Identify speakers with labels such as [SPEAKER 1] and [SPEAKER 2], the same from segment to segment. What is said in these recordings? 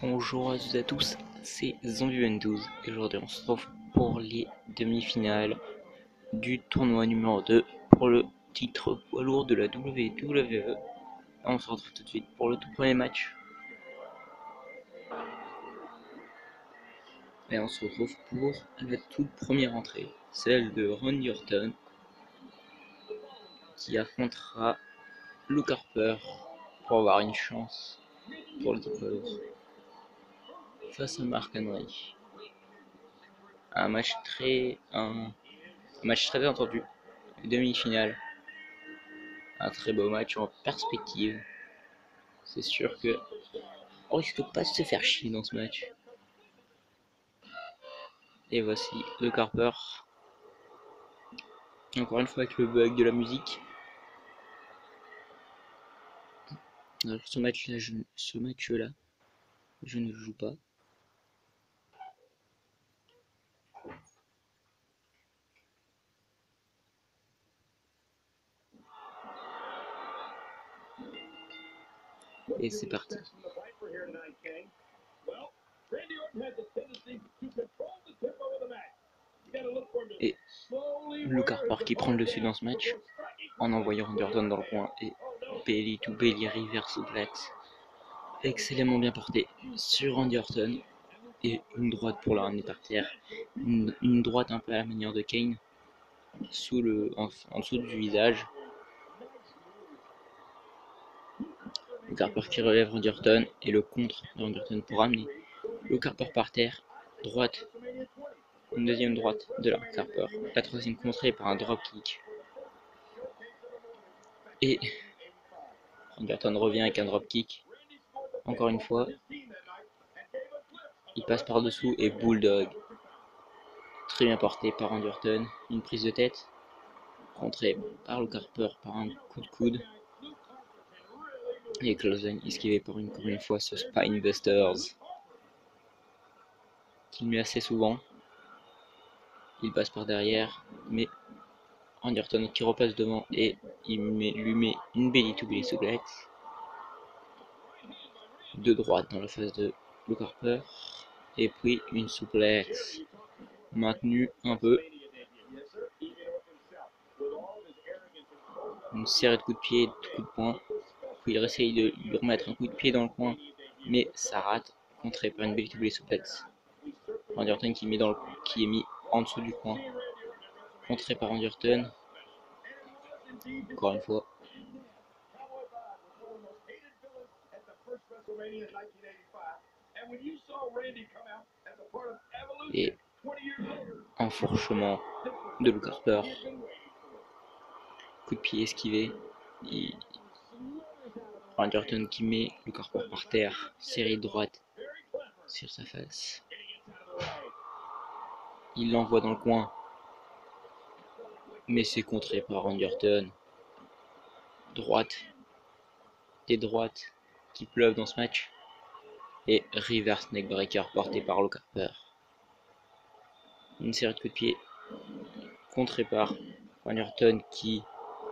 [SPEAKER 1] Bonjour à toutes et à tous, c'est Zombie12 et aujourd'hui on se retrouve pour les demi-finales du tournoi numéro 2 pour le titre poids lourd de la WWE. On se retrouve tout de suite pour le tout premier match. Et on se retrouve pour la toute première entrée, celle de Randy Orton qui affrontera Luke Harper pour avoir une chance pour le titre poids lourd face à Mark Henry. Un match très attendu, demi-finale. Un très beau match en perspective. C'est sûr que on risque pas de se faire chier dans ce match. Et voici le Carper. Encore une fois avec le bug de la musique. Alors ce match-là, je ne joue pas. Et c'est parti. Et Luke Harper qui prend le dessus dans ce match en envoyant Randy Orton dans le coin et belly to belly reverse suplex excellemment bien porté sur Randy Orton et une droite pour la ramener par terre, une droite un peu à la manière de Kane en dessous du visage. Luke Harper qui relève Randy Orton et le contre de Randy Orton pour ramener Luke Harper par terre, droite, une deuxième droite de Luke Harper, la troisième contrée par un dropkick. Et Randy Orton revient avec un dropkick. Encore une fois, il passe par dessous et Bulldog. Très bien porté par Randy Orton, une prise de tête, contrée par Luke Harper par un coup de coude. Et clothesline esquivé par encore une fois ce Spinebusters qu'il met assez souvent. Il passe par derrière, mais Randy Orton qui repasse devant et il lui met une belly to belly suplex de droite dans la face de Luke Harper et puis une suplex maintenue un peu, une série de coups de pied et de coups de poing, puis il essaye de lui remettre un coup de pied dans le coin mais ça rate, contré par une belly to belly suplex. Randy Orton qui est mis en dessous du coin, contré par Randy Orton. Encore une fois. Et enfourchement de Luke Harper. Coup de pied esquivé. Randy Orton qui met Luke Harper par terre. Série de droite sur sa face. Il l'envoie dans le coin. Mais c'est contré par Randy Orton. Droite. Des droites qui pleuvent dans ce match. Et reverse neckbreaker porté par Luke Harper. Une série de coups de pied contré par Randy Orton qui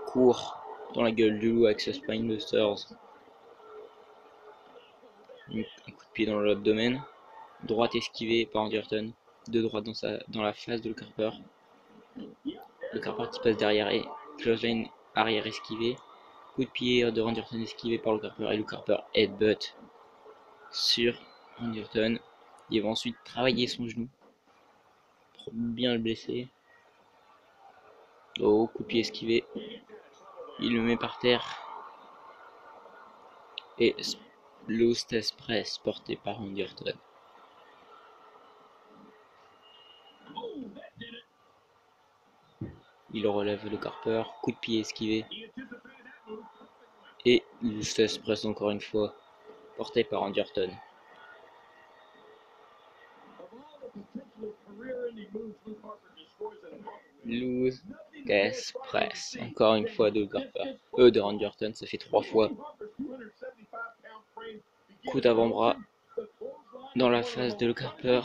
[SPEAKER 1] court dans la gueule du loup avec ce Spinebusters. Un coup de pied dans l'abdomen. Droite esquivée par Randy Orton. Deux droites dans la face de Luke Harper. Luke Harper qui passe derrière et clothesline arrière esquivé. Coup de pied de Randy Orton esquivé par Luke Harper et Luke Harper headbutt sur Randy Orton. Il va ensuite travailler son genou pour bien le blesser. Oh, coup de pied esquivé. Il le met par terre. Et l'hostess press porté par Randy Orton. Il relève le Harper, coup de pied esquivé. Et l'hostess press encore une fois, porté par Randy Orton. Loose Gas Press, encore une fois de Harper. De Randy Orton, ça fait 3 fois. Coup d'avant-bras dans la face de Luke Harper.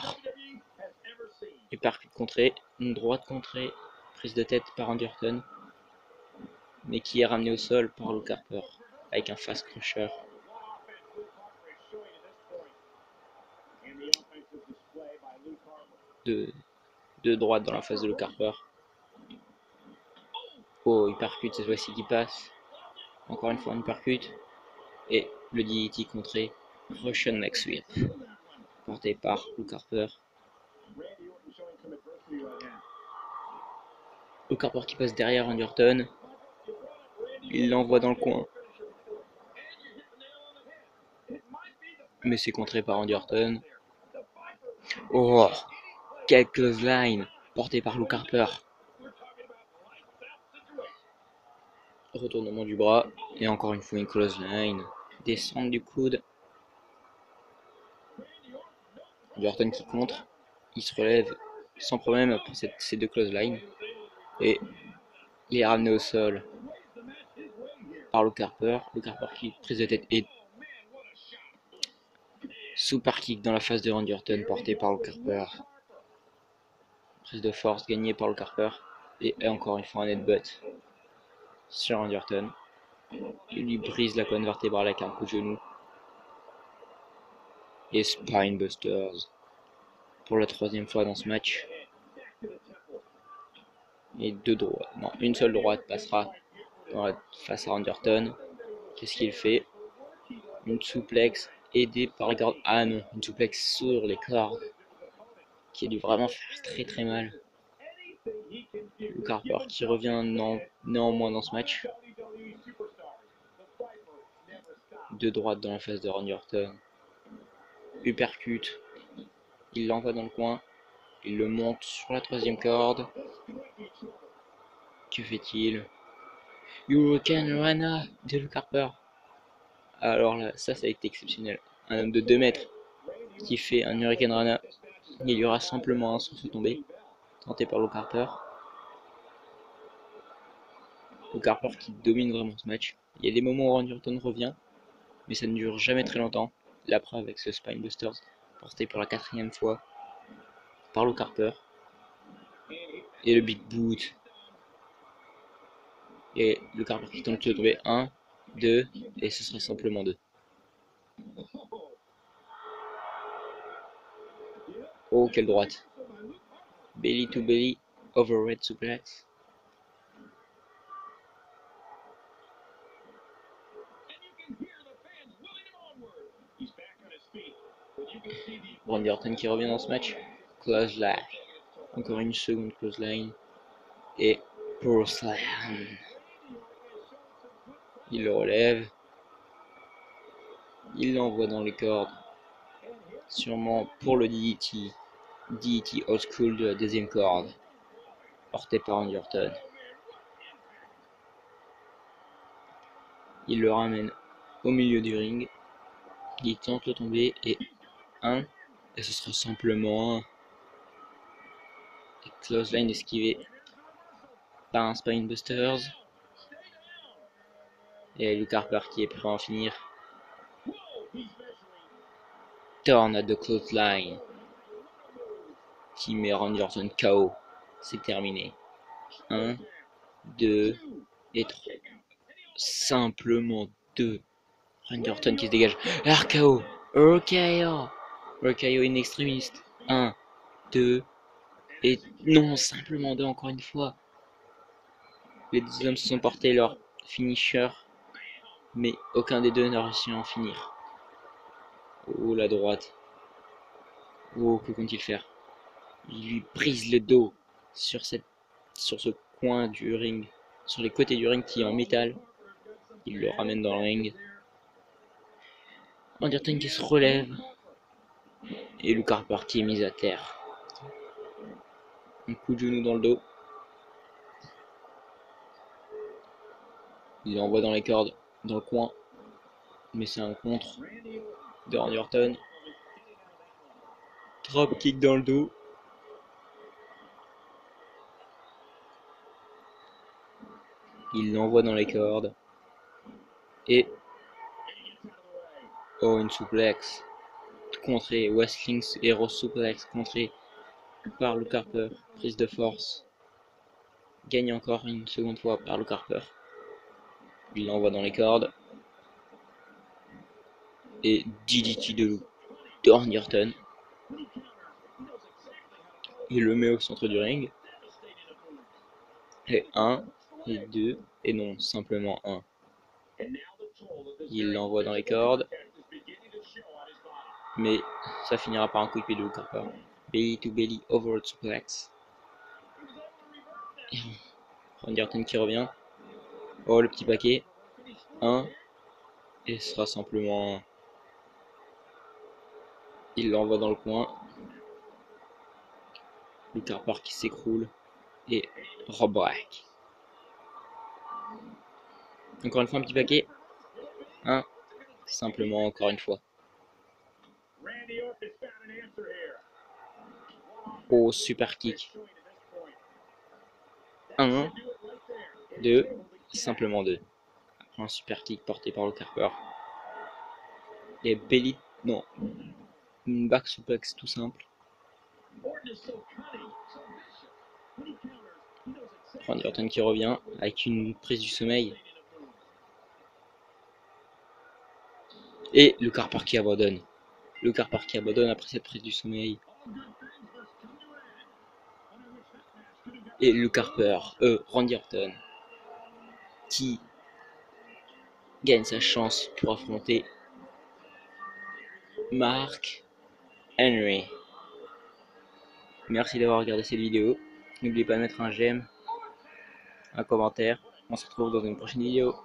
[SPEAKER 1] Et percute contré, une droite contrée, prise de tête par Randy Orton, mais qui est ramené au sol par Luke Harper avec un fast crusher. de droite dans la face de Luke Harper. Oh, hypercute cette fois-ci qui passe. Encore une fois un hypercute. Et le DDT contré. Russian neck sweep. Porté par Luke Harper. Luke Harper qui passe derrière Randy Orton. Il l'envoie dans le coin. Mais c'est contré par Randy Orton. Oh, quel clothesline porté par Luke Harper. Retournement du bras. Et encore une fois une clothesline. Descente du coude. Randy Orton qui contre. Il se relève sans problème après ces deux clotheslines. Et il est ramené au sol par Luke Harper. Luke Harper qui prise de tête et super kick dans la face de Randy Orton porté par Luke Harper. Prise de force gagnée par Luke Harper. Et encore une fois un headbutt sur Randy Orton. Il lui brise la colonne vertébrale avec un coup de genou. Et Spinebusters pour la troisième fois dans ce match. Et deux droites. Non, une seule droite passera face à Randy Orton. Qu'est-ce qu'il fait? Une souplex aidée par les cordes. Ah non, une souplex sur les cordes. Qui a dû vraiment faire très très mal. Luke Harper qui revient néanmoins dans ce match. Deux droites dans la face de Randy Orton. Uppercut. Il l'envoie dans le coin. Il le monte sur la troisième corde. Que fait-il? Hurricane Rana de Luke Harper. Alors là, ça a été exceptionnel. Un homme de 2 mètres qui fait un Hurricane Rana. Il y aura simplement un sur se tomber. Tenté par Luke Harper. Luke Harper qui domine vraiment ce match. Il y a des moments où Randy Orton revient, mais ça ne dure jamais très longtemps. La preuve avec ce Spinebusters porté pour la 4e fois par Luke Harper. Et le Big Boot. Et Luke Harper qui tente de tomber 1, 2, et ce sera simplement 2. Oh, quelle droite. Belly to belly, overhead suplex. Randy Orton qui revient dans ce match. Close line. Encore une seconde close line. Et Pro Slam. Il le relève. Il l'envoie dans les cordes. Sûrement pour le DDT. DDT old school de la deuxième corde. Porté par Randy Orton. Il le ramène au milieu du ring. Il tente de tomber et 1. Et ce sera simplement 1. Close line esquivé par un Spinebusters. Et Luke Harper qui est prêt à en finir. Tornado clothesline qui met Randy Orton KO. C'est terminé. 1, 2 et 3. Simplement 2. Randy Orton qui se dégage. RKO. RKO. RKO in extremis. 1, 2 et non, simplement 2 encore une fois. Les deux hommes se sont portés leur finisher, mais aucun des deux n'a réussi à en finir. Oh, la droite. Oh, que compte-t-il faire? Il lui brise le dos sur ce coin du ring, sur les côtés du ring qui est en métal. Il le ramène dans le ring. Randy Orton qui se relève. Et Luke Harper qui est mis à terre. Un coup de genou dans le dos. Il l'envoie dans les cordes, dans le coin. Mais c'est un contre de Randy Orton. Drop kick dans le dos. Il l'envoie dans les cordes. Et... oh, une souplex. Contré. Wrestling Hero Suplex contré par Luke Harper. Prise de force. Gagne encore une seconde fois par Luke Harper. Il l'envoie dans les cordes. Et DDT de Randy Orton. Il le met au centre du ring. Et 1, et 2, et non, simplement 1. Il l'envoie dans les cordes. Mais ça finira par un coup de pied de Luke Harper. Belly to belly overhead suplex. Randy Orton qui revient. Oh, le petit paquet. 1. Et ce sera simplement 1. Il l'envoie dans le coin. Luke Harper qui s'écroule. Et Rob Black. Encore une fois un petit paquet. 1. Simplement encore une fois. Oh, super kick. 1, 2, simplement 2. Après un super kick porté par Luke Harper. Et belly, non, une back suplex tout simple. Randy Orton qui revient avec une prise du sommeil. Et Luke Harper qui abandonne. Luke Harper qui abandonne après cette prise du sommeil. Et Luke Harper, Randy Orton, qui gagne sa chance pour affronter Mark Henry. Merci d'avoir regardé cette vidéo. N'oubliez pas de mettre un j'aime, un commentaire. On se retrouve dans une prochaine vidéo.